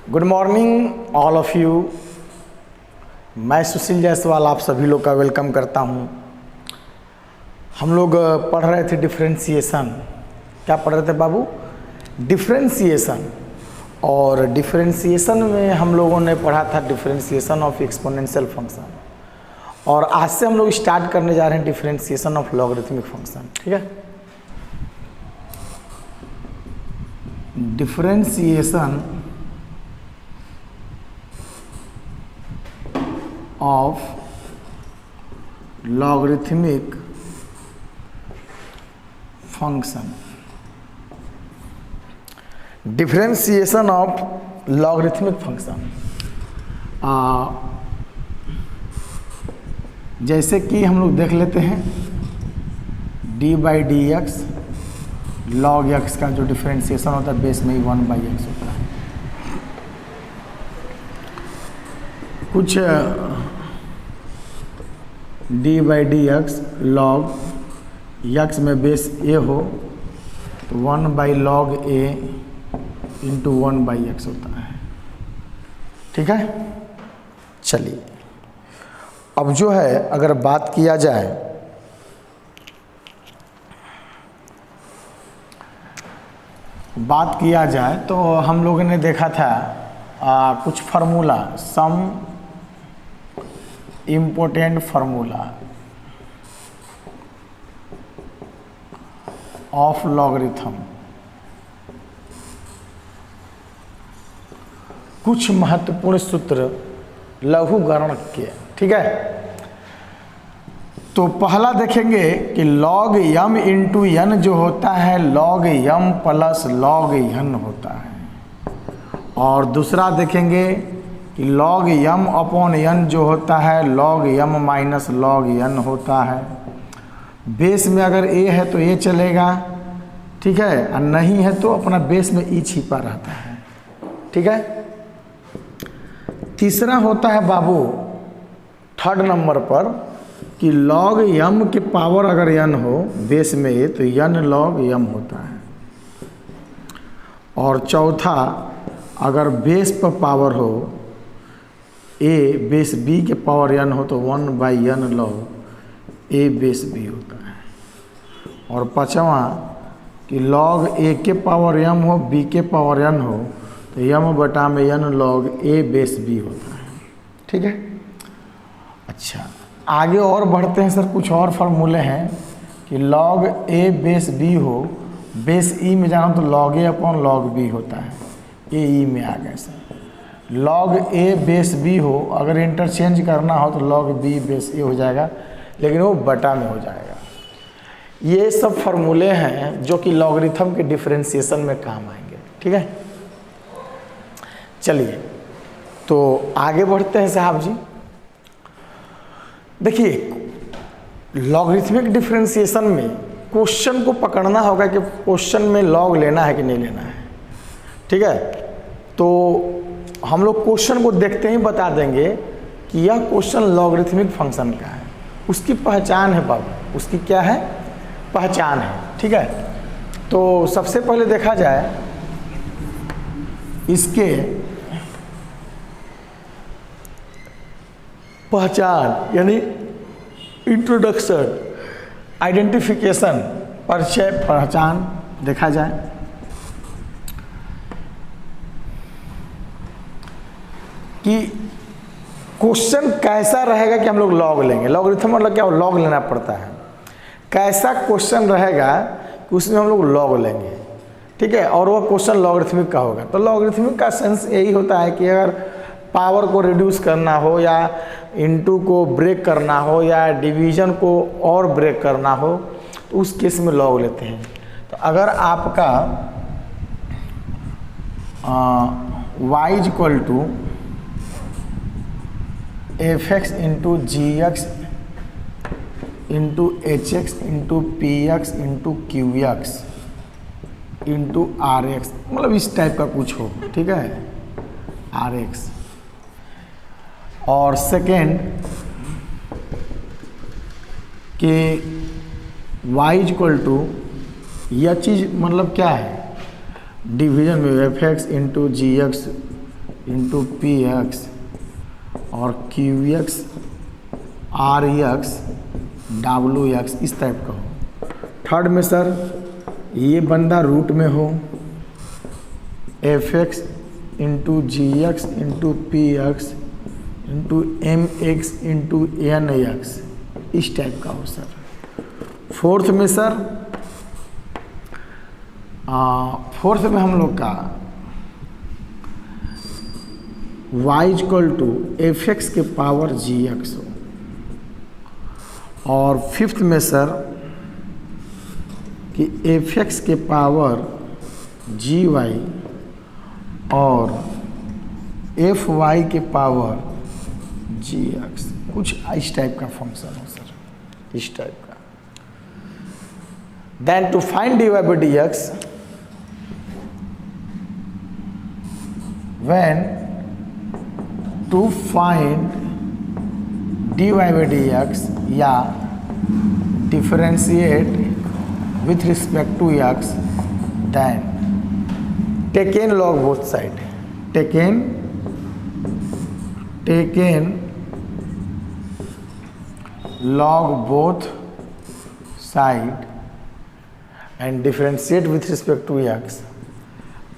Good morning all of you. मैं सुशील जायसवाल आप सभी लोग का वेलकम करता हूं। हम लोग पढ़ रहे थे डिफरेंशिएशन। क्या पढ़ रहे थे बाबू? डिफरेंशिएशन। और डिफरेंशिएशन में हम लोगों ने पढ़ा था डिफरेंशिएशन ऑफ एक्सपोनेंशियल फंक्शन, और आज से हम लोग स्टार्ट करने जा रहे हैं डिफरेंशिएशन ऑफ लॉगरिथमिक फंक्शन। ठीक है, differentiation of logarithmic function। Differentiation of logarithmic function, जैसे कि हम लोग देख लेते हैं D by D x log x का जो डिफरेंशिएशन होता है बेस में ही 1/x होता है। कुछ D by D x log x में बेस ए हो तो 1/log a इंटू 1/x होता है। ठीक है, चलिए अब जो है अगर बात किया जाए तो हम लोगों ने देखा था कुछ formula, some important formula of logarithm. कुछ महत्वपूर्ण सूत्र लघुगणक के। ठीक है, तो पहला देखेंगे कि log m इंटू n जो होता है log m plus log n होता है, और दूसरा देखेंगे कि log m अपॉन n जो होता है log m minus log n होता है। बेस में अगर a है तो a चलेगा, ठीक है, और नहीं है तो अपना बेस में e छिपा रहता है। ठीक है, तीसरा होता है बाबू थर्ड नंबर पर कि log m के पावर अगर n हो बेस में a तो n log m होता है, और चौथा अगर बेस पर पावर हो a बेस b के पावर n हो तो 1/n log a base b होता है, और पांचवा कि log a के पावर m हो b के पावर n हो तो m बटा में n log a base b होता है। ठीक है, अच्छा आगे और बढ़ते हैं सर। कुछ और फार्मूले हैं कि log a बेस b हो, बेस e में जाना तो log a upon log b होता है, ए ई में आ गए sir. log a base b हो, अगर इंटरचेंज करना हो तो log b बेस a हो जाएगा, लेकिन वो बटा में हो जाएगा। ये सब फार्मूले हैं जो कि लॉगरिथम के डिफरेंशिएशन में काम आएंगे। ठीक है, चलिए तो आगे बढ़ते हैं साहब जी। देखिए लॉगरिथमिक डिफरेंशिएशन में क्वेश्चन को पकड़ना होगा कि क्वेश्चन में लॉग लेना है कि नहीं लेना है। ठीक है, तो हम लोग क्वेश्चन को देखते ही बता देंगे कि यह क्वेश्चन लॉगरिथमिक फंक्शन का है। उसकी पहचान है बाबू, उसकी क्या है? पहचान है। ठीक है, तो सबसे पहले देखा जाए इसके पहचान यानी इंट्रोडक्शन, आइडेंटिफिकेशन, परिचय, पहचान देखा जाए। कि क्वेश्चन कैसा रहेगा कि हम लोग लॉग लेंगे। लॉगरिथम मतलब क्या? लॉग लेना पड़ता है। कैसा क्वेश्चन रहेगा कि उसमें हम लोग लॉग लेंगे। ठीक है, और वह क्वेश्चन लॉगरिथमिक का होगा। तो लॉगरिथमिक का सेंस यही होता है कि अगर पावर को रिड्यूस करना हो, या इनटू को ब्रेक करना हो, या डिवीजन को और ब्रेक करना हो, तो उस केस में लॉग लेते हैं। तो अगर आपका y equal to F x into ji x into H X into P x into Q X into R X, मतलब इस टाइप का कुछ हो। ठीक है, आर एक्स। और सेकेंड कि y इक्वल टू, यह चीज़ मतलब क्या है? डिवीजन में एफ एक्स इंटू जी एक्स इंटू पी एक्स और Q X R X W X इस टाइप का हो। थर्ड में सर ये बंदा रूट में हो एफ एक्स इंटू जी x into P x into m x into n x इस टाइप का हो सर। फोर्थ में सर फोर्थ में हम लोग का y equal to F x के पावर जी एक्स हो। और फिफ्थ में सर कि एफ एक्स के पावर जी वाई और एफ वाई के पावर जी एक्स कुछ इस टाइप का फंक्शन हो सर, इस टाइप का। Then to find dy by dx when to find dy by dx या differentiate with respect to x then take in log both side, take in log both side and differentiate with respect to x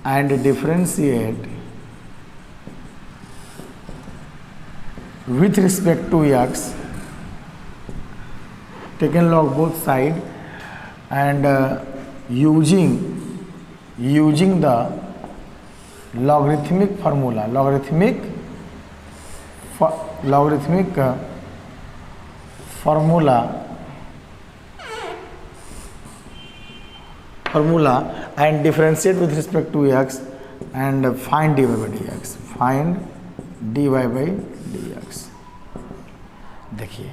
and differentiate with respect to x, taken log both side and using the logarithmic formula, logarithmic formula and differentiate with respect to x and find dy by dx, find dy by dx। देखिए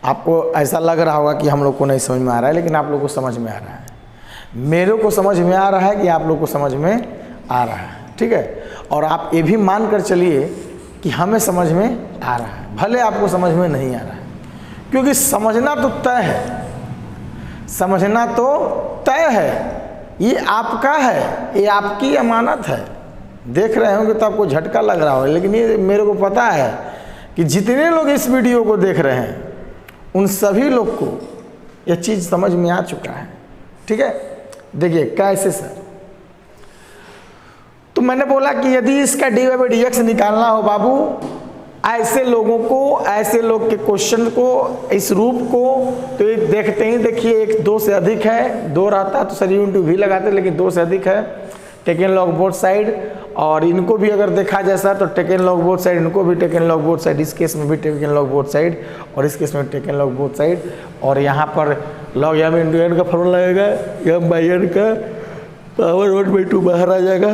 आपको ऐसा लग रहा होगा कि हम लोग को नहीं समझ में आ रहा है, लेकिन आप लोग को समझ में आ रहा है, मेरे को समझ में आ रहा है कि आप लोग को समझ में आ रहा है, ठीक है। और आप ये भी मान कर चलिए कि हमें समझ में आ रहा है, भले आपको समझ में नहीं आ रहा है, क्योंकि समझना तो तय है, समझना तो तय है, ये आपका है, ये आपकी अमानत है। देख रहे होंगे तो आपको झटका लग रहा होगा, लेकिन ये मेरे को पता है कि जितने लोग इस वीडियो को देख रहे हैं उन सभी लोग को यह चीज़ समझ में आ चुका है, ठीक है। देखिए कैसे सर, तो मैंने बोला कि यदि इसका dy by dx निकालना हो बाबू, ऐसे लोगों को, ऐसे लोग के क्वेश्चन को, इस रूप को, तो ये देखते ही देखिए एक दो से अधिक है, दो रहता तो सर यूं भी लगाते, लेकिन दो से अधिक है, टेकन लॉग बोथ साइड। और इनको भी अगर देखा जाए सर तो टेकन लॉग बोथ साइड, इनको भी टेकन लॉग बोथ साइड, इस केस में भी टेकन लॉग बोथ साइड और इस केस में टेकन लॉग बोथ साइड। और यहाँ पर लॉग एम इंटू एन का फॉर्मूला लगेगा, एम बाई एन का पावर 1/2 बाहर आ जाएगा,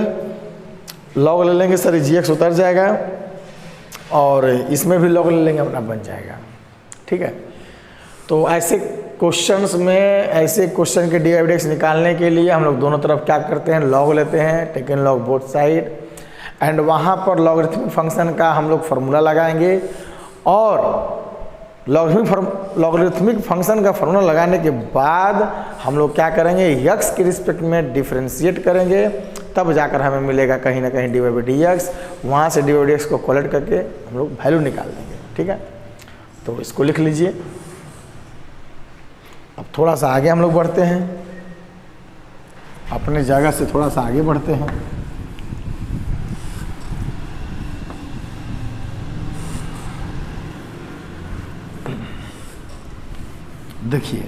लॉग ले लेंगे सर जी एक्स उतर जाएगा, और इसमें भी लॉग ले लेंगे अपना बन जाएगा, ठीक है। तो ऐसे क्वेश्चंस में, ऐसे क्वेश्चन के dy by dx निकालने के लिए हम लोग दोनों तरफ क्या करते हैं, लॉग लेते हैं, taken log both side, and वहाँ पर लॉगरिथमिक फंक्शन का हम लोग फार्मूला लगाएंगे, और लॉगरिथमिक फंक्शन का फार्मूला लगाने के बाद हम लोग क्या करेंगे, x के रिस्पेक्ट में डिफ्रेंशिएट करेंगे, तब जाकर हमें मिलेगा कहीं ना कहीं dy by dx। वहाँ से dy by dx को कोलेट करके हम लोग वैल्यू निकाल देंगे, ठीक है। तो इसको लिख लीजिए। अब थोड़ा सा आगे हम लोग बढ़ते हैं, अपने जगह से थोड़ा सा आगे बढ़ते हैं। देखिए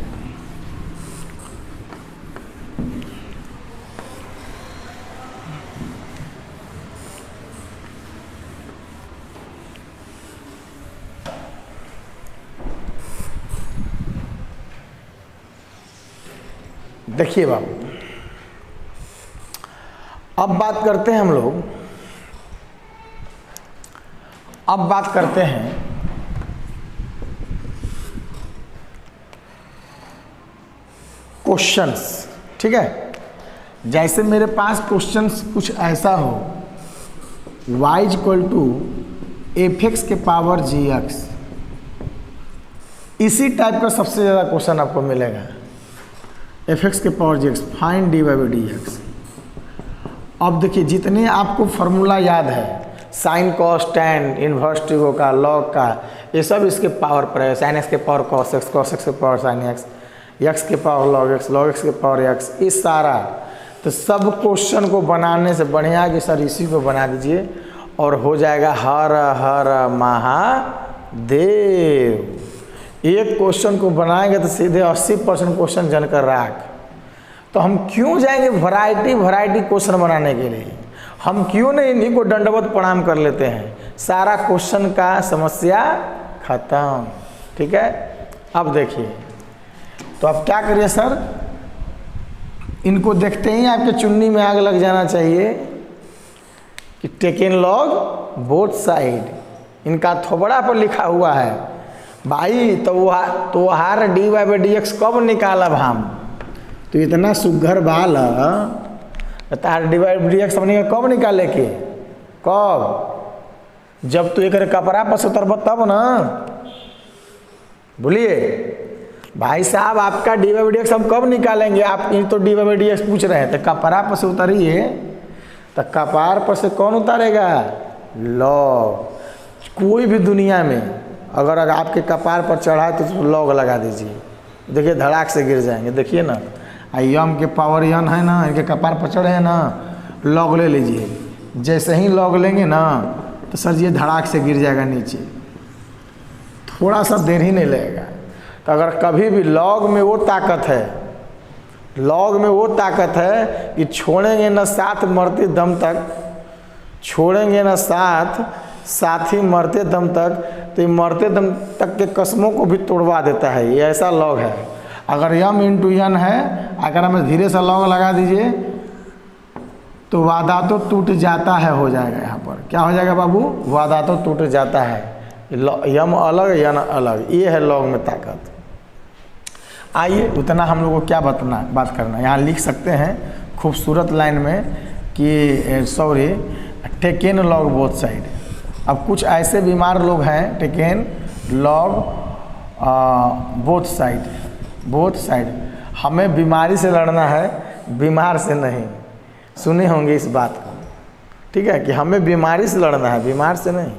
देखिए बाबू, अब बात करते हैं हम लोग, अब बात करते हैं क्वेश्चंस, ठीक है। जैसे मेरे पास क्वेश्चंस कुछ ऐसा हो, y equal to F x के पावर जी एक्स, इसी टाइप का सबसे ज़्यादा क्वेश्चन आपको मिलेगा, एफ एक्स के power ji X, find dy by dx। अब देखिए जितने आपको फार्मूला याद है, sine cos tan, inverse trigo का, लॉग का, ये सब इसके पावर पर है। साइन एक्स के power cos x, cos x के पावर साइन एक्स, एक्स के power log x, log x के पावर एक्स, इस सारा। तो सब क्वेश्चन को बनाने से बढ़िया कि सर इसी को बना दीजिए और हो जाएगा हर हर महादेव। एक क्वेश्चन को बनाएंगे तो सीधे 80% क्वेश्चन जनकर राख। तो हम क्यों जाएंगे वैरायटी क्वेश्चन बनाने के लिए? हम क्यों नहीं इन्हीं को दंडवत प्रणाम कर लेते हैं? सारा क्वेश्चन का समस्या खत्म। ठीक है, अब देखिए, तो अब क्या करिए सर, इनको देखते ही आपके चुन्नी में आग लग जाना चाहिए कि टेकन लॉग बोथ साइड। इनका थोबड़ा पर लिखा हुआ है भाई, तो हार D Y by D X कब निकालब हम? तो इतना सुघर बाल तार डी वाई डी एक्स हमने कब निकाले के? कब? जब तू एक कपड़ा पर से उतरब तब ना। बोलिए भाई साहब, आपका D Y by D X हम कब निकालेंगे? आप तो D Y by D X पूछ रहे हैं, तो कपड़ा पर से उतरिए। तो कपार पर से कौन उतारेगा? लॉग। कोई भी दुनिया में अगर आपके कपार पर चढ़ा है तो लॉग लगा दीजिए, देखिए धड़ाक से गिर जाएंगे। देखिए ना, यम के पावर यन है ना, इनके कपार पर चढ़े हैं ना, लॉग ले लीजिए। जैसे ही लॉग लेंगे ना तो सर ये धड़ाक से गिर जाएगा नीचे, थोड़ा सा देर ही नहीं लगेगा। तो अगर कभी भी लॉग में वो ताकत है कि छोड़ेंगे न साथ मरते दम तक, छोड़ेंगे न साथ ही मरते दम तक, तो ये मरते दम तक के कसमों को भी तोड़वा देता है। ये ऐसा लॉग है। अगर यम इंटू यन है, अगर हमें धीरे से लॉग लगा दीजिए तो वादा तो टूट जाता है हो जाएगा। यहाँ पर क्या हो जाएगा बाबू? वादा तो टूट जाता है। यम अलग यन अलग, ये है लॉग में ताकत। आइए, उतना हम लोग को क्या बात करना, यहाँ लिख सकते हैं खूबसूरत लाइन में कि sorry taken log both side. अब कुछ ऐसे बीमार लोग हैं, टेकन लॉग बोथ साइड। हमें बीमारी से लड़ना है, बीमार से नहीं। सुने होंगे इस बात को, ठीक है, कि हमें बीमारी से लड़ना है, बीमार से नहीं।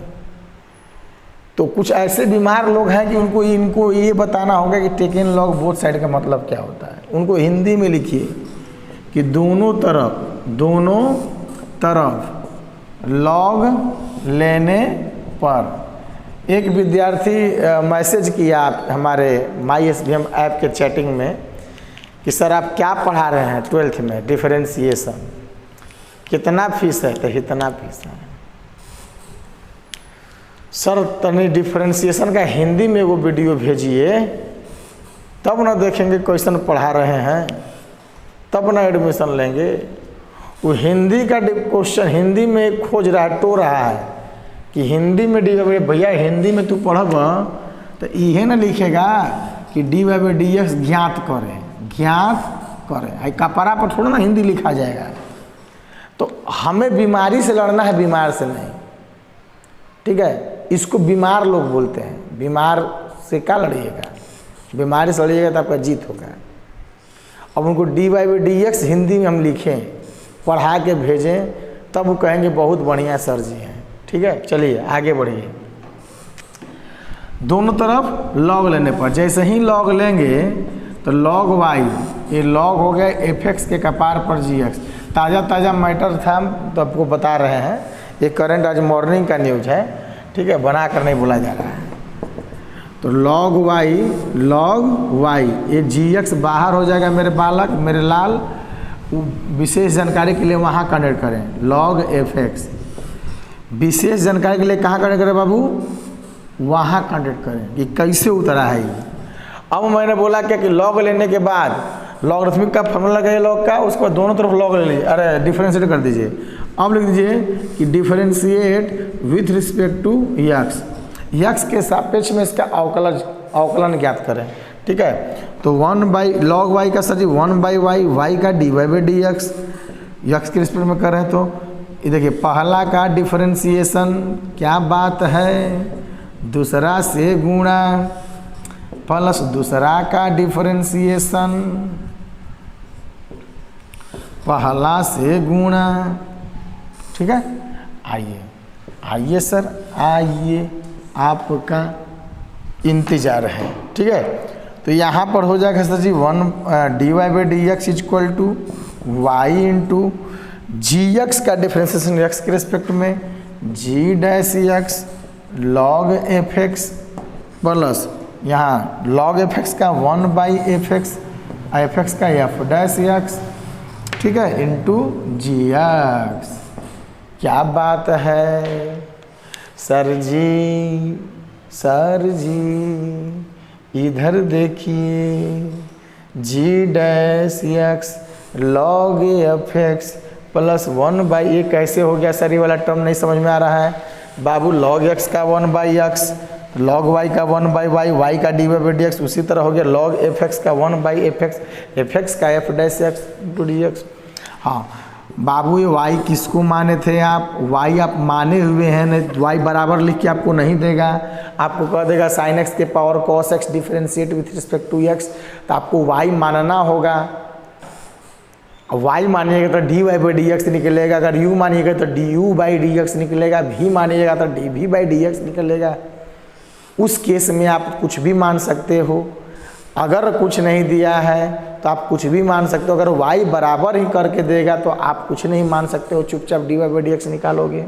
तो कुछ ऐसे बीमार लोग हैं कि इनको ये बताना होगा कि टेकन लॉग बोथ साइड का मतलब क्या होता है। उनको हिंदी में लिखिए कि दोनों तरफ लॉग लेने पर। एक विद्यार्थी मैसेज किया हमारे MySBM ऐप के चैटिंग में कि सर आप क्या पढ़ा रहे हैं 12th में, डिफरेंशिएशन, कितना फीस है? तो इतना फीस है। सर तनी डिफरेंशिएशन का हिंदी में वो वीडियो भेजिए, तब ना देखेंगे क्वेश्चन पढ़ा रहे हैं, तब ना एडमिशन लेंगे। वो हिंदी का क्वेश्चन हिंदी में खोज रहा है, टो रहा है कि हिंदी में भैया हिंदी में तू पढ़ब तो ये ना लिखेगा कि D Y by D X ज्ञात करे। आई कपड़ा पर थोड़ा ना हिंदी लिखा जाएगा। तो हमें बीमारी से लड़ना है, बीमार से नहीं। ठीक है, इसको बीमार लोग बोलते हैं। बीमार से क्या लड़िएगा? बीमारी से लड़िएगा तो आपका जीत होगा। अब उनको D Y by D X Hindi में हम लिखें, पढ़ा के भेजें, तब वो कहेंगे बहुत बढ़िया सर जी हैं। ठीक है, चलिए आगे बढ़िए। दोनों तरफ लॉग लेने पर, जैसे ही लॉग लेंगे तो लॉग वाई, ये लॉग हो गया एफ एक्स के कपार पर जी एक्स। ताज़ा मैटर था, तो आपको बता रहे हैं। ये करंट आज मॉर्निंग का न्यूज है, ठीक है, बना कर नहीं बोला जा रहा है। तो लॉग वाई ये जी एक्स बाहर हो जाएगा मेरे बालक, मेरे लाल। विशेष जानकारी के लिए वहाँ कनेक्ट करें लॉग एफ एक्स। विशेष जानकारी के लिए कहाँ कनेक्ट करें बाबू? वहाँ कनेक्ट करें कि कैसे उतरा है ये। अब मैंने बोला क्या कि लॉग लेने के बाद लॉगरिथमिक का फॉर्मूला लगाइए लॉग का, उसके बाद दोनों तरफ लॉग ले लीजिए, अरे डिफरेंशिएट कर दीजिए। अब लिख दीजिए कि differentiate with respect to X, X के सापेक्ष में इसका अवकलन ज्ञात करें। ठीक है, तो 1 बाई लॉग वाई का sir ji 1 by y, y का d Y by D x, यक्स के रिस्पेक्ट में कर रहे हैं। तो ये देखिए पहला का डिफरेंशिएशन क्या बात है, दूसरा से गुणा प्लस दूसरा का डिफरेंशिएशन, पहला से गुणा ठीक है। आइए सर, आइए, आपका इंतज़ार है। ठीक है, तो यहाँ पर हो जाएगा sir ji 1 dy/dx equal to y into ji x का डिफ्रेंसिएशन एक्स के रिस्पेक्ट में g dash x log F x plus यहाँ लॉग एफ एक्स का 1/f एक्स का एफ डैश एक्स, ठीक है, इंटू जी एक्स। क्या बात है सर जी, सर जी इधर देखिए, g dash x log F x plus 1/, कैसे हो गया सर? ये वाला टर्म नहीं समझ में आ रहा है बाबू। लॉग एक्स का 1/x, लॉग वाई का 1/y, वाई का dy/dx, उसी तरह हो गया लॉग एफ एक्स का 1/f एक्स, एफ एक्स का F dash x into D x. हाँ बाबू, ये y किसको माने थे आप? y आप माने हुए हैं, नहीं y बराबर लिख के आपको नहीं देगा, आपको कह देगा साइन एक्स के power cos X differentiate with respect to x, तो आपको y मानना होगा। y मानिएगा तो dy/dx निकलेगा, अगर u मानिएगा तो du/dx निकलेगा, v मानिएगा तो dv/dx निकलेगा। उस केस में आप कुछ भी मान सकते हो। अगर कुछ नहीं दिया है तो आप कुछ भी मान सकते हो, अगर y बराबर ही करके देगा तो आप कुछ नहीं मान सकते हो, चुपचाप dy/dx निकालोगे।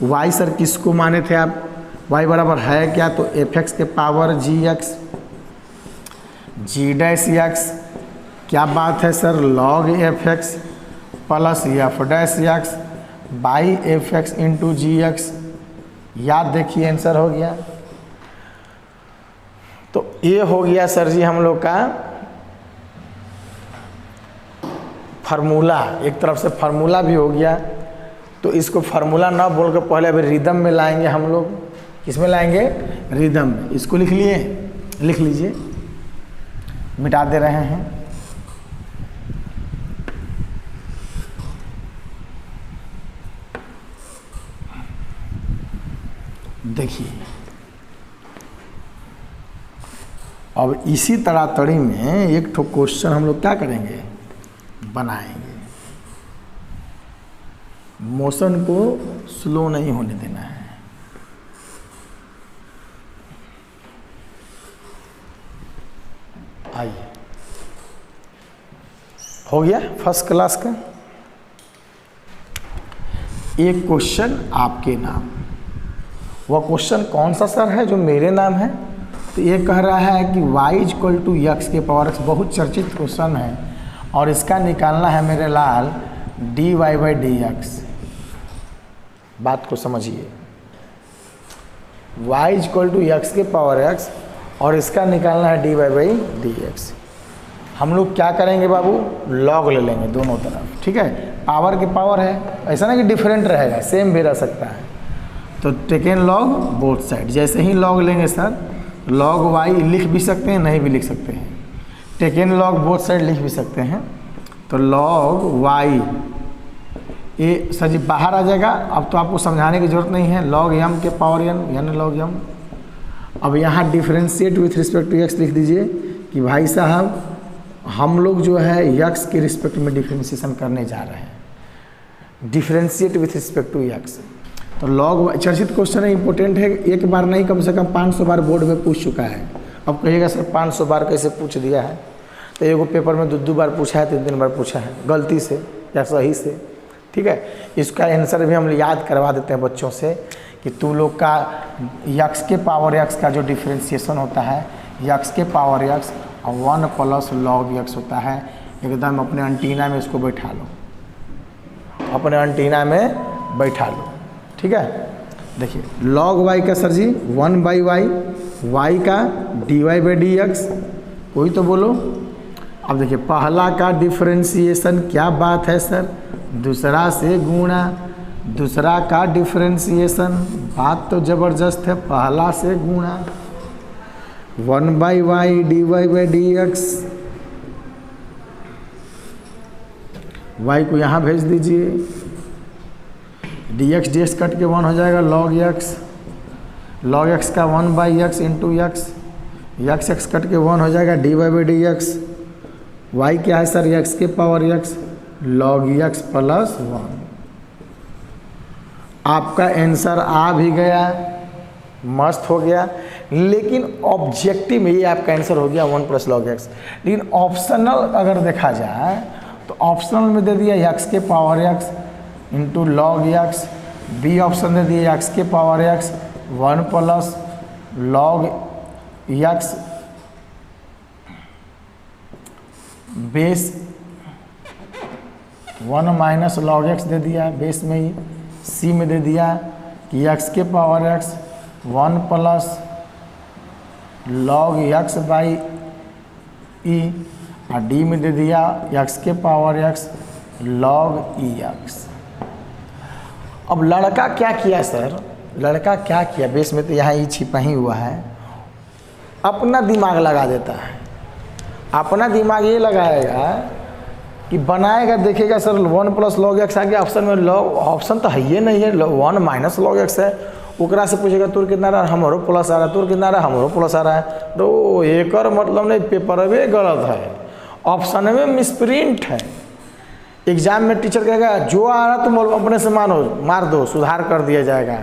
y सर किसको माने थे आप? y बराबर है क्या? तो एफ एक्स के पावर जी एक्स जी डैश एक्स, क्या बात है sir, log F x plus F dash X by F x into ji X. याद देखिए आंसर हो गया। तो ये हो गया सर जी हम लोग का फार्मूला, एक तरफ से फार्मूला भी हो गया। तो इसको फार्मूला ना बोल कर पहले अभी रिदम में लाएंगे हम लोग। किस में लाएंगे? रिदम में। इसको लिख लिए, लिख लीजिए, मिटा दे रहे हैं। देखिए अब इसी तड़ातड़ी में एक ठो क्वेश्चन हम लोग क्या करेंगे, बनाएंगे। मोशन को स्लो नहीं होने देना है। आइए, हो गया फर्स्ट क्लास का एक क्वेश्चन आपके नाम। वह क्वेश्चन कौन सा सर है? जो मेरे नाम है। तो ये कह रहा है कि y = x के पावर x, बहुत चर्चित क्वेश्चन है और इसका निकालना है मेरे लाल dy/dx। बात को समझिए, y = x के पावर x और इसका निकालना है dy/dx। हम लोग क्या करेंगे बाबू? लॉग ले लेंगे दोनों तरफ, ठीक है। पावर के पावर है, ऐसा ना कि डिफरेंट रहेगा, सेम भी रह सकता है। तो टेकन लॉग बोथ साइड। जैसे ही लॉग लेंगे सर, लॉग y लिख भी सकते हैं, नहीं भी लिख सकते हैं। टेकन लॉग बोथ साइड लिख भी सकते हैं। तो लॉग y, ये सर जी बाहर आ जाएगा। अब तो आपको समझाने की जरूरत नहीं है। लॉग m के पावर n, यानी लॉग m। अब यहाँ differentiate with respect to x लिख दीजिए कि भाई साहब हम लोग जो है x के रिस्पेक्ट में डिफ्रेंशिएशन करने जा रहे हैं। Differentiate with respect to x। तो लॉग चर्चित क्वेश्चन है, इंपॉर्टेंट है। एक बार नहीं, कम से कम 500 बार बोर्ड में पूछ चुका है। अब कहिएगा सर 500 बार कैसे पूछ दिया है? तो एगो पेपर में 2 बार पूछा है, 3 बार पूछा है, गलती से या सही से, ठीक है। इसका आंसर भी हम याद करवा देते हैं बच्चों से कि तुम लोग का x के पावर x का जो डिफ्रेंशिएशन होता है, x के पावर x और 1 + log x होता है। एकदम अपने एंटीना में इसको बैठा लो, अपने एंटीना में बैठा लो, ठीक है। देखिए log y का सर जी 1/y, y का dy/dx, कोई तो बोलो। अब देखिए पहला का डिफरेंशिएशन, क्या बात है सर, दूसरा से गुणा। दूसरा का डिफरेंशिएशन, बात तो ज़बरदस्त है, पहला से गुणा। 1/y dy/dx, y को यहाँ भेज दीजिए, dx dx कट के 1 हो जाएगा log x। log x का 1/x into x, x cut के 1 हो जाएगा dy/dx। y क्या है सर? x के पावर x log x + 1। आपका आंसर आ भी गया, मस्त हो गया। लेकिन ऑब्जेक्टिव में ये आपका आंसर हो गया 1 + log x। लेकिन ऑप्शनल अगर देखा जाए तो ऑप्शनल में दे दिया x के power x into log x, B option दे दिया x के power x 1 + log x base 1 - log x दे दिया बेस में ही। सी में दे दिया कि x के power x 1 + log x by e, और डी में दे दिया x के पावर x log ex। अब लड़का क्या किया सर, लड़का क्या किया, बेस में तो यहाँ ई छिपा ही हुआ है, अपना दिमाग लगा देता है। अपना दिमाग ये लगाएगा कि बनाएगा, देखेगा सर 1 + log x आ गया ऑप्शन में, log ऑप्शन तो है ही नहीं है, 1 - log x है। ओकरा से पूछेगा तोर कितना रहा, हमारो प्लस आ रहा है, तोर कितना रहा, हमारो प्लस आ रहा है। तो एक और मतलब नहीं, पेपर में गलत है, ऑप्शन में मिसप्रिंट है। एग्जाम में टीचर कहेगा जो आ रहा तुम अपने से मार दो, सुधार कर दिया जाएगा,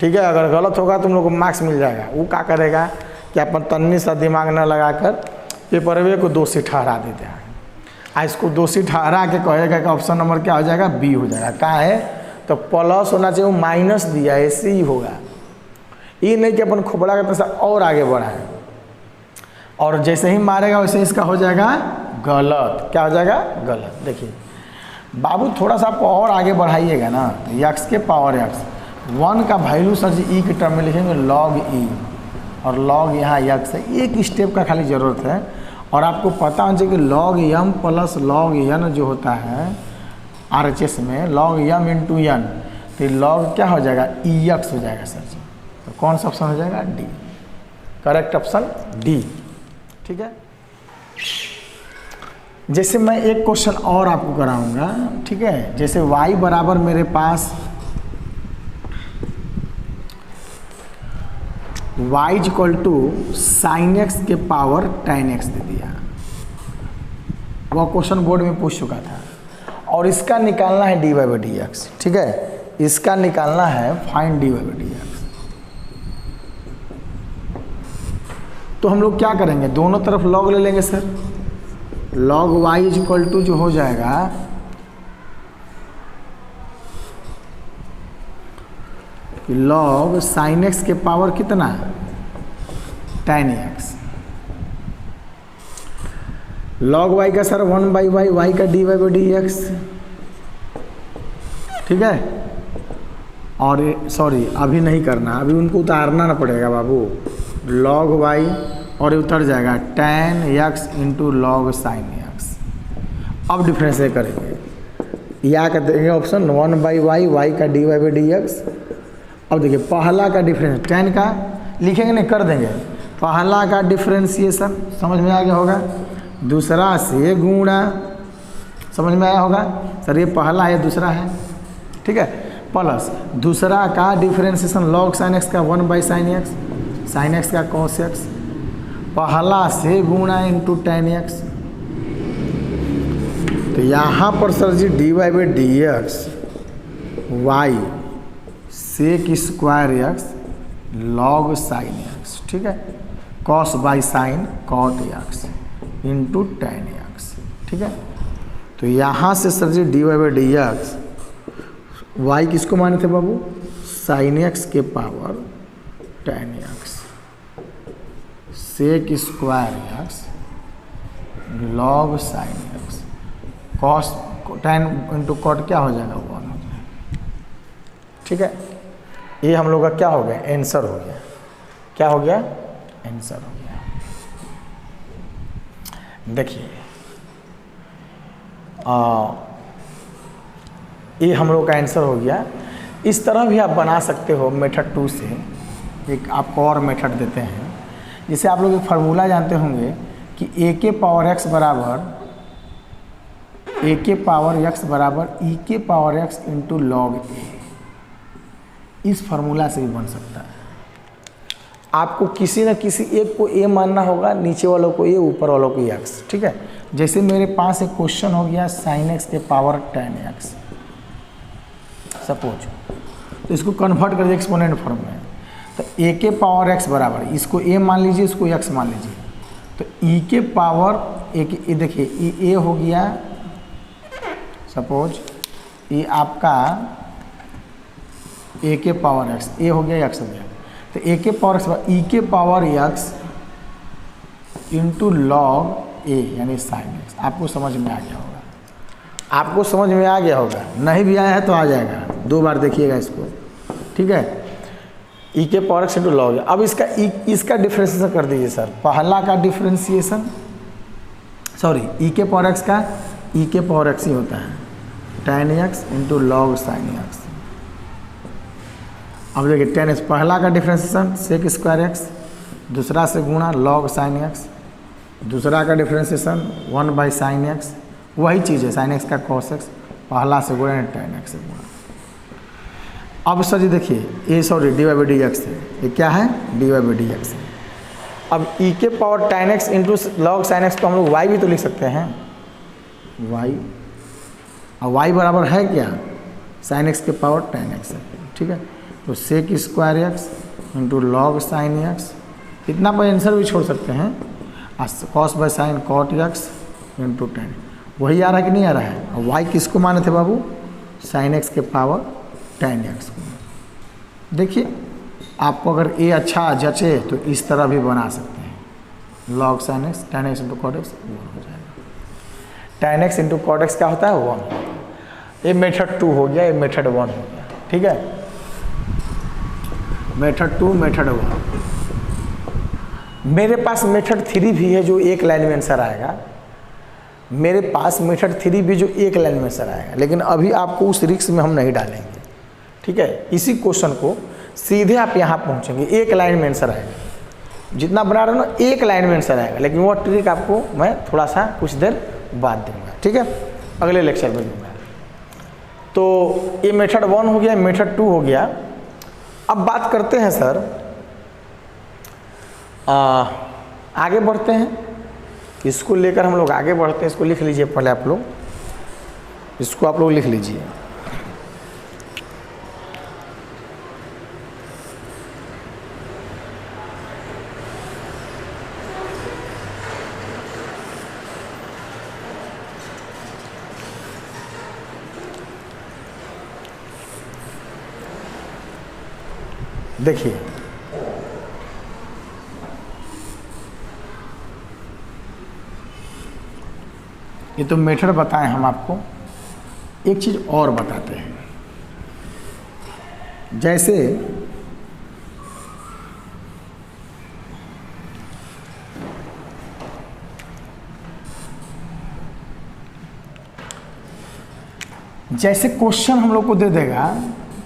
ठीक है। अगर गलत होगा तुम लोग को मार्क्स मिल जाएगा। वो क्या करेगा कि अपन तन्नी सा दिमाग न लगाकर पेपरवे को दोषी ठहरा देते हैं। इसको दोषी ठहरा के कहेगा कि ऑप्शन नंबर क्या हो जाएगा, बी हो जाएगा। कहाँ है तो प्लस होना चाहिए, वो माइनस दिया, ऐसे ही होगा। ये नहीं कि अपन खोपड़ा का पैसा और आगे बढ़ाए, और जैसे ही मारेगा वैसे इसका हो जाएगा गलत। क्या हो जाएगा, गलत। देखिए बाबू थोड़ा सा आप और आगे बढ़ाइएगा ना, तो x के पावर x 1 का वैल्यू सर जी ई के टर्म में लिखेंगे log e, और log यहाँ x है। एक स्टेप का खाली ज़रूरत है, और आपको पता होना चाहिए कि log m + log n जो होता है RHS में, log m × n, तो log क्या हो जाएगा, ex हो जाएगा सर जी। तो कौन सा ऑप्शन हो जाएगा, डी। करेक्ट ऑप्शन डी, ठीक है। जैसे मैं एक क्वेश्चन और आपको कराऊंगा, ठीक है। जैसे y बराबर मेरे पास y = sin x के पावर tan x दे दिया। वह क्वेश्चन बोर्ड में पूछ चुका था, और इसका निकालना है dy/dx, ठीक है। इसका निकालना है फाइंड dy/dx। तो हम लोग क्या करेंगे, दोनों तरफ log ले लेंगे सर। log y = जो हो जाएगा log sin x के पावर कितना, tan x। log y का सर 1/y, y का dy/dx, ठीक है। और सॉरी अभी नहीं करना, अभी उनको उतारना ना पड़ेगा बाबू। log y और उतर जाएगा tan x × log sin x। अब डिफरेंस ये करेंगे, या का देंगे ऑप्शन 1/y, y का dy/dx। अब देखिए पहला का डिफरेंस tan का लिखेंगे नहीं, कर देंगे। पहला का डिफरेंशिएशन समझ में आ गया होगा, दूसरा से गुणा, समझ में आया होगा सर। ये पहला है, दूसरा है, ठीक है। प्लस दूसरा का डिफरेंशिएशन log sin x का 1/sin x, sin x का cos x, पहला से गुणा × tan x। तो यहाँ पर सर जी dy/dx y sec² x log sin x, ठीक है। cos/sin cot x × tan x, ठीक है। तो यहाँ से सर जी dy/dx y किसको माने थे बाबू, sin x के power tan x sec² x log sin x cos tan × cot क्या हो जाएगा, 1 हो जाएगा, ठीक है। ये हम लोग का क्या हो गया, आंसर हो गया। क्या हो गया, आंसर हो गया। देखिए ये हम लोग का आंसर हो गया। इस तरह भी आप बना सकते हो मेथड 2 से। एक आपको और मेथड देते हैं, जिसे आप लोग एक फार्मूला जानते होंगे कि a के पावर x बराबर e के पावर x × log a। इस फार्मूला से भी बन सकता है। आपको किसी न किसी एक को a मानना होगा, नीचे वालों को a, ऊपर वालों को x, ठीक है। जैसे मेरे पास एक क्वेश्चन हो गया sin x के पावर tan x सपोज, तो इसको कन्वर्ट कर दिया एक्सपोनेंट फॉर्म में। तो ए के पावर एक्स बराबर, इसको ए मान लीजिए, इसको एक्स मान लीजिए, तो ई के पावर ए देखिए ए हो गया, सपोज ये आपका ए के पावर एक्स, ए हो गया एक्स हो गया, तो ए के पावर एक्स ई के पावर एक्स इंटू लॉग ए यानी साइन एक्स। आपको समझ में आ गया होगा, आपको समझ में आ गया होगा, नहीं भी आया है तो आ जाएगा, 2 बार देखिएगा इसको, ठीक है। ई के पावर एक्स इंटू लॉग, अब इसका डिफ्रेंशिएशन कर दीजिए सर। पहला का डिफ्रेंशिएशन, सॉरी ई के पावर एक्स का ई के पावर एक्स ही होता है, tan X into log sine x. अब देखिए tan एक्स पहला का डिफ्रेंशिएशन सेक स्क्वायर एक्स, दूसरा से गुणा लॉग साइन एक्स, दूसरा का डिफ्रेंशिएशन 1 बाई साइन एक्स, वही चीज़ है साइन एक्स का कॉस एक्स, पहला से गुणा tan एक्स से गुणा। अब सर जी देखिए ये sorry D Y by D X है, ये क्या है D Y by D X है। अब ई के power tan X into log sine X को हम लोग y भी तो लिख सकते हैं, y, और y बराबर है क्या साइन एक्स के पावर tan एक्स है, ठीक है। तो sec square X into log sine X, इतना पर आंसर भी छोड़ सकते हैं, cos by sine cot X into tan, वही आ रहा है कि नहीं आ रहा है। और y किसको माने थे बाबू, साइन एक्स के पावर tan एक्स को। देखिए आपको अगर ए अच्छा जचे तो इस तरह भी बना सकते हैं, log sine X tan X into cot X 1 हो जाएगा। tan X into cot X क्या होता है 1। ये मेथड 2 हो गया, ये मेथड 1 हो गया, ठीक है। Method 2 method 1। मेरे पास मेथड 3 भी है जो एक लाइन में आंसर आएगा, मेरे पास मेथड 3 भी जो एक लाइन में आंसर आएगा, लेकिन अभी आपको उस रिस्क में हम नहीं डालेंगे, ठीक है। इसी क्वेश्चन को सीधे आप यहाँ पहुँचेंगे, एक लाइन में आंसर आएगा, जितना बना रहा हूँ ना एक लाइन में आंसर आएगा, लेकिन वो ट्रिक आपको मैं थोड़ा सा कुछ देर बाद दूंगा, ठीक है, अगले लेक्चर में दूंगा। तो ये मेथड 1 हो गया, मेथड 2 हो गया। अब बात करते हैं सर, आगे बढ़ते हैं, इसको लेकर हम लोग आगे बढ़ते हैं। इसको लिख लीजिए पहले आप लोग, इसको आप लोग लिख लीजिए। देखिए ये तो मेथड बताएं हम आपको, एक चीज़ और बताते हैं। जैसे क्वेश्चन हम लोग को दे देगा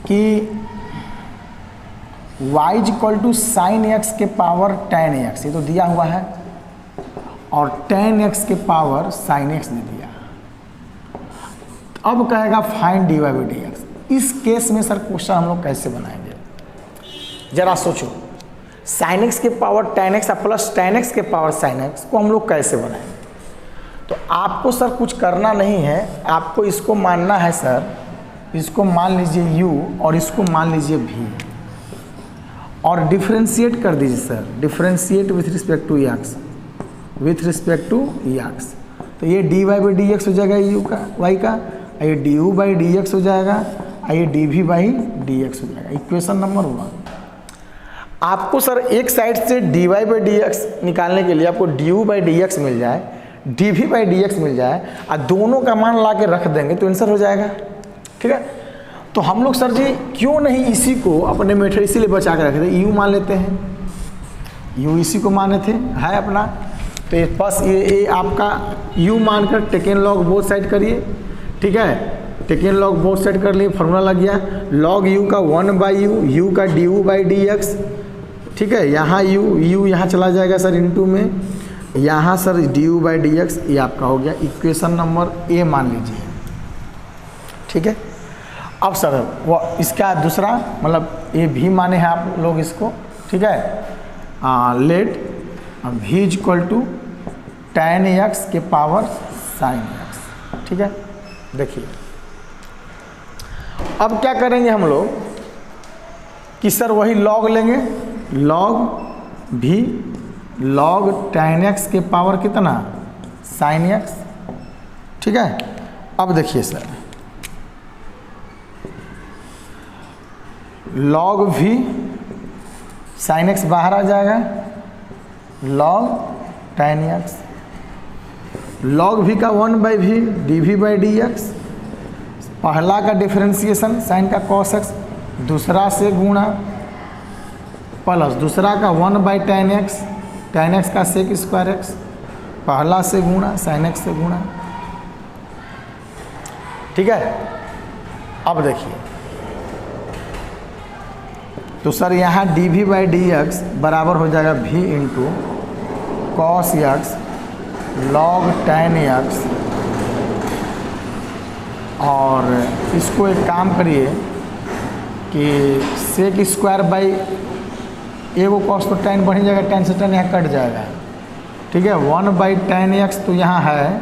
कि y equal to sine X के पावर tan एक्स, ये तो दिया हुआ है, और tan एक्स के पावर साइन एक्स दे दिया। अब कहेगा find D Y by D X. इस केस में सर क्वेश्चन हम लोग कैसे बनाएंगे, जरा सोचो। साइन एक्स के power tan X plus tan X के पावर साइन एक्स को हम लोग कैसे बनाएंगे। तो आपको सर कुछ करना नहीं है, आपको इसको मानना है सर, इसको मान लीजिए u और इसको मान लीजिए v, और डिफ्रेंशिएट कर दीजिए सर, differentiate with respect to x, with respect to x. तो ये d Y by D x हो जाएगा यू का वाई का, ये d u by D x हो जाएगा, ये d v by D x हो जाएगा। Equation number 1। आपको सर एक साइड से d Y by D x निकालने के लिए आपको d u by D x मिल जाए, d v by D x मिल जाए, और दोनों का मान ला के रख देंगे तो आंसर हो जाएगा, ठीक है। तो हम लोग सर जी क्यों नहीं इसी को अपने मेथड इसीलिए बचा के रखे थे, यू मान लेते हैं, यू इसी को माने थे है अपना। तो ये बस ये आपका u मानकर टेकन लॉग बोथ साइड करिए, ठीक है। टेकन लॉग बोथ साइड कर लिए, फार्मूला लग गया लॉग u का 1 बाई यू का D u by D x, ठीक है। यहाँ u यहाँ चला जाएगा सर इंटू में, यहाँ sir D u by D x, ये आपका हो गया इक्वेशन नंबर ए मान लीजिए, ठीक है। अब सर वो इसका दूसरा मतलब ये भी माने हैं आप लोग इसको, ठीक है। Let v equal to tan X के पावर साइन एक्स, ठीक है। देखिए अब क्या करेंगे हम लोग, कि सर वही लॉग लेंगे, लॉग भी लॉग tan x के पावर कितना sin x, ठीक है। अब देखिए सर लॉग भी sin x बाहर आ जाएगा, log tan x, log v का 1/v dv/dx, पहला का डिफरेंशिएशन साइन का cos x, दूसरा से गुणा प्लस दूसरा का 1/tan x, tan x का sec स्क्वायर x, पहला से गुणा sin x से गुणा, ठीक है। अब देखिए तो सर यहाँ dv/dx बराबर हो जाएगा v into cos x log tan x, और इसको एक काम करिए कि सेक स्क्वायर बाई एगो कॉस तो tan बढ़ जाएगा, tan से tan यहाँ कट जाएगा, ठीक है। 1/tan x तो यहाँ है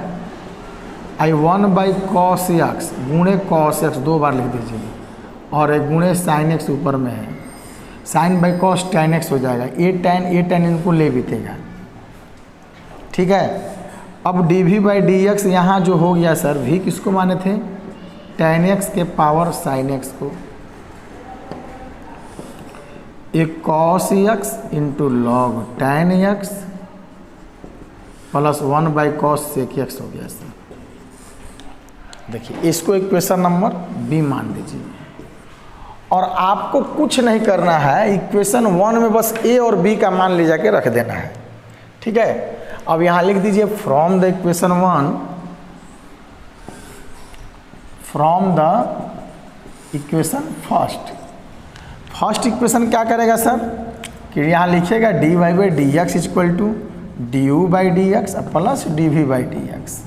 आई 1/cos x गुणे cos x, 2 बार लिख दीजिए, और एक गुणे sin x ऊपर में है, sin/cos tan x हो जाएगा, ए tan इनको ले बीतेगा, ठीक है। अब dv/dx यहाँ जो हो गया सर v किसको माने थे, tan x के पावर sin x को, एक cos x into log tan x plus 1/cos sec x हो गया सर। देखिए इसको इक्वेशन नंबर बी मान दीजिए, और आपको कुछ नहीं करना है, इक्वेशन 1 में बस ए और बी का मान ले जाके रख देना है, ठीक है। अब यहाँ लिख दीजिए from the equation 1, from the equation first equation क्या करेगा सर कि यहाँ लिखिएगा dy/dx equal to du/dx plus dv/dx।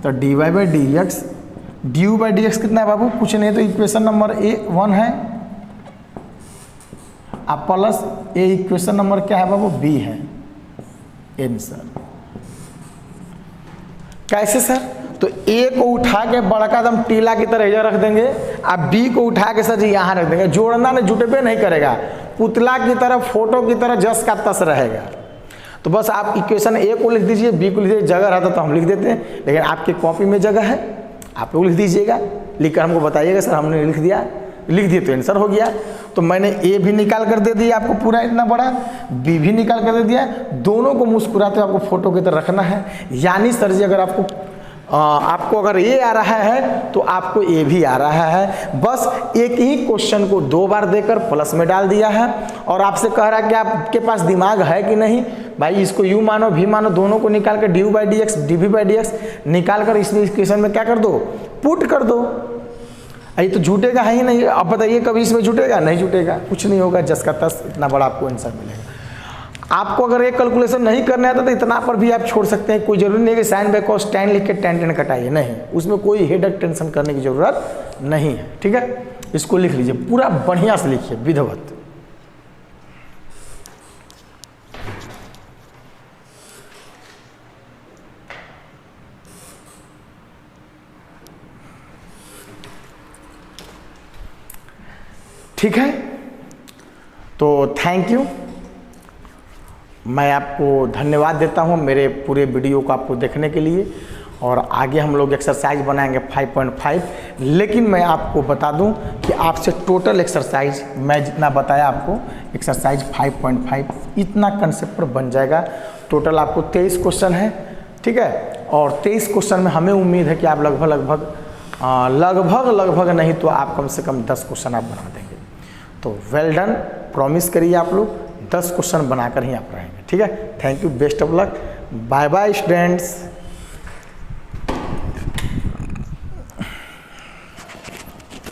तो du/dx कितना है बाबू, कुछ नहीं तो इक्वेशन नंबर A1 है, अब प्लस ए इक्वेशन नंबर क्या है बाबू, B है, आंसर। कैसे सर, तो ए को उठा के बड़का दम टीला की तरह इधर रख देंगे, अब बी को उठा के सर जी यहाँ रख देंगे, जोड़ना नहीं जुटेबे नहीं करेगा, पुतला की तरह फोटो की तरह जस का तस रहेगा। तो बस आप इक्वेशन ए को लिख दीजिए, बी को लिख दीजिए, जगह रहता तो हम लिख देते हैं, लेकिन आपकी कॉपी में जगह है, आप लोग लिख दीजिएगा, लिख कर हमको बताइएगा सर हमने लिख दिए तो आंसर हो गया। तो मैंने ए भी निकाल कर दे दिया आपको पूरा इतना बड़ा, बी भी निकाल कर दे दिया, दोनों को मुस्कुराते आपको फोटो की तरह रखना है। यानी सर जी अगर आपको अगर ए आ रहा है तो आपको ए भी आ रहा है, बस एक ही क्वेश्चन को 2 बार देकर प्लस में डाल दिया है, और आपसे कह रहा है कि आपके पास दिमाग है कि नहीं भाई, इसको यू मानो भी मानो, दोनों को निकाल कर du/dx dv/dx निकाल कर इसमें इक्वेशन में क्या कर दो, पुट कर दो। ये तो झूठेगा ही नहीं, अब बताइए कभी इसमें झूठेगा, नहीं झूठेगा, कुछ नहीं होगा, जस का तस इतना बड़ा आपको आंसर मिलेगा। आपको अगर ये कैलकुलेशन नहीं करना आता तो इतना पर भी आप छोड़ सकते हैं, कोई जरूरी नहीं कि sin/cos tan लिख के tan कटाइए, नहीं, उसमें कोई हेडेक टेंशन करने की जरूरत नहीं है, ठीक है। इसको लिख लीजिए, पूरा बढ़िया से लिखिए विधिवत। ठीक है, तो थैंक यू, मैं आपको धन्यवाद देता हूं मेरे पूरे वीडियो को आपको देखने के लिए, और आगे हम लोग एक्सरसाइज बनाएंगे 5.5। लेकिन मैं आपको बता दूं कि आपसे टोटल एक्सरसाइज मैं जितना बताया आपको एक्सरसाइज 5.5 इतना कंसेप्ट पर बन जाएगा। टोटल आपको 23 क्वेश्चन है, ठीक है, और 23 क्वेश्चन में हमें उम्मीद है कि आप लगभग नहीं तो आप कम से कम 10 क्वेश्चन आप बना देंगे। तो वेल डन, प्रॉमिस करिए आप लोग 10 क्वेश्चन बनाकर ही आप रहेंगे, ठीक है। Thank you, best of luck, bye bye students.